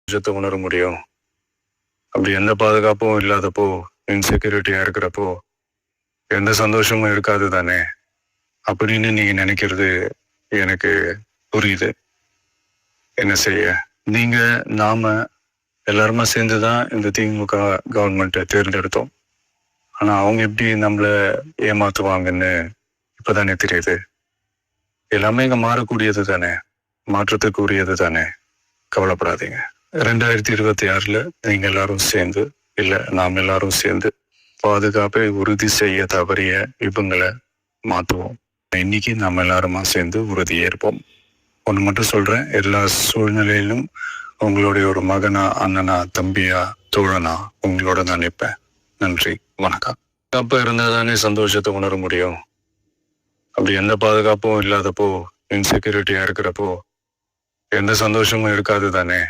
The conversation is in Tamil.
விஷயத்தை உணர முடியும். அப்படி எந்த பாதுகாப்பும் இல்லாதப்போ, இன்செக்யூரிட்டியா இருக்கிறப்போ எந்த சந்தோஷமும் இருக்காது தானே அப்படின்னு நீங்க நினைக்கிறது எனக்கு புரியுது. என்ன செய்ய, நீங்க நாம எல்லாருமா சேர்ந்துதான் இந்த திமுக கவர்மெண்ட்டை தேர்ந்தெடுத்தோம். ஆனா அவங்க எப்படி நம்மள ஏமாத்துவாங்கன்னு இப்பதானே தெரியுது. எல்லாமே இங்க மாறக்கூடியது தானே, மாற்றத்துக்குரியது தானே. கவலைப்படாதீங்க. 2026 நீங்க எல்லாரும் சேர்ந்து, இல்ல நாம் எல்லாரும் சேர்ந்து பாதுகாப்பை உறுதி செய்ய தவறிய இவங்களை மாத்துவோம். இன்னைக்கு நாம் எல்லாருமா சேர்ந்து உறுதியேற்போம். ஒன்று மட்டும் சொல்றேன், எல்லா சூழ்நிலையிலும் உங்களுடைய ஒரு மகனா, அண்ணனா, தம்பியா, தோழனா உங்களோட நான் நிற்பேன். நன்றி, வணக்கம். பாதுகாப்பா இருந்தா தானே சந்தோஷத்தை உணர முடியும். அப்படி எந்த பாதுகாப்பும் இல்லாதப்போ, இன்செக்யூரிட்டியா இருக்கிறப்போ எந்த சந்தோஷமும் இருக்காது தானே.